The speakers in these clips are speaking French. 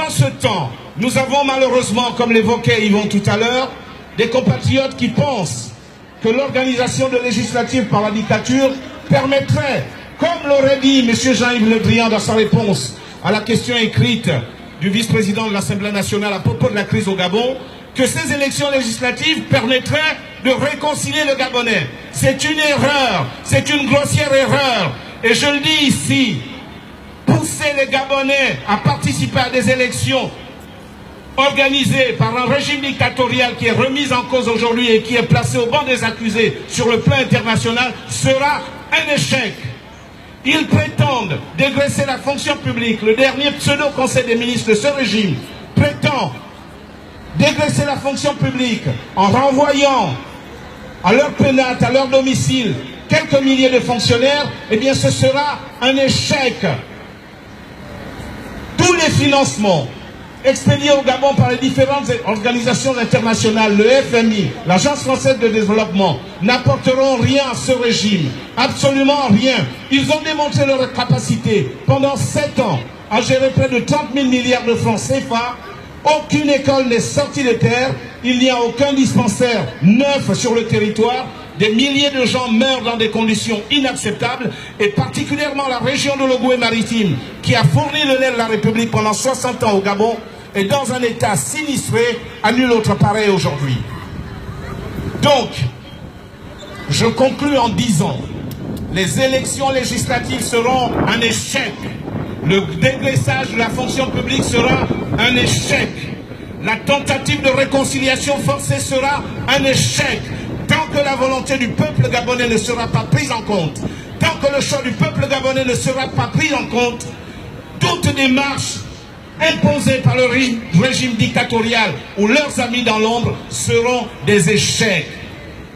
pendant ce temps, nous avons malheureusement, comme l'évoquait Yvon tout à l'heure, des compatriotes qui pensent que l'organisation de législatives par la dictature permettrait, comme l'aurait dit M. Jean-Yves Le Drian dans sa réponse à la question écrite du vice-président de l'Assemblée nationale à propos de la crise au Gabon, que ces élections législatives permettraient de réconcilier le Gabonais. C'est une erreur, c'est une grossière erreur. Et je le dis ici, pousser les Gabonais à participer à des élections organisées par un régime dictatorial qui est remis en cause aujourd'hui et qui est placé au banc des accusés sur le plan international sera un échec. Ils prétendent dégraisser la fonction publique. Le dernier pseudo-conseil des ministres de ce régime prétend dégraisser la fonction publique en renvoyant à leur pénate, à leur domicile, quelques milliers de fonctionnaires. Eh bien, ce sera un échec. Tous les financements expédiés au Gabon par les différentes organisations internationales, le FMI, l'Agence française de développement, n'apporteront rien à ce régime. Absolument rien. Ils ont démontré leur capacité pendant 7 ans à gérer près de 30 000 milliards de francs CFA. Aucune école n'est sortie de terre. Il n'y a aucun dispensaire neuf sur le territoire. Des milliers de gens meurent dans des conditions inacceptables, et particulièrement la région de l'Ogooué-Maritime, qui a fourni le lait de la République pendant 60 ans au Gabon, est dans un état sinistré à nul autre pareil aujourd'hui. Donc, je conclus en disant, les élections législatives seront un échec. Le dégraissage de la fonction publique sera un échec. La tentative de réconciliation forcée sera un échec. Tant que la volonté du peuple gabonais ne sera pas prise en compte, tant que le choix du peuple gabonais ne sera pas pris en compte, toute démarche imposée par le régime dictatorial ou leurs amis dans l'ombre seront des échecs.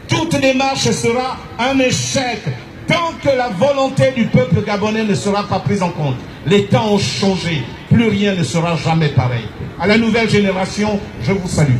Toute démarche sera un échec tant que la volonté du peuple gabonais ne sera pas prise en compte. Les temps ont changé, plus rien ne sera jamais pareil. À la nouvelle génération, je vous salue.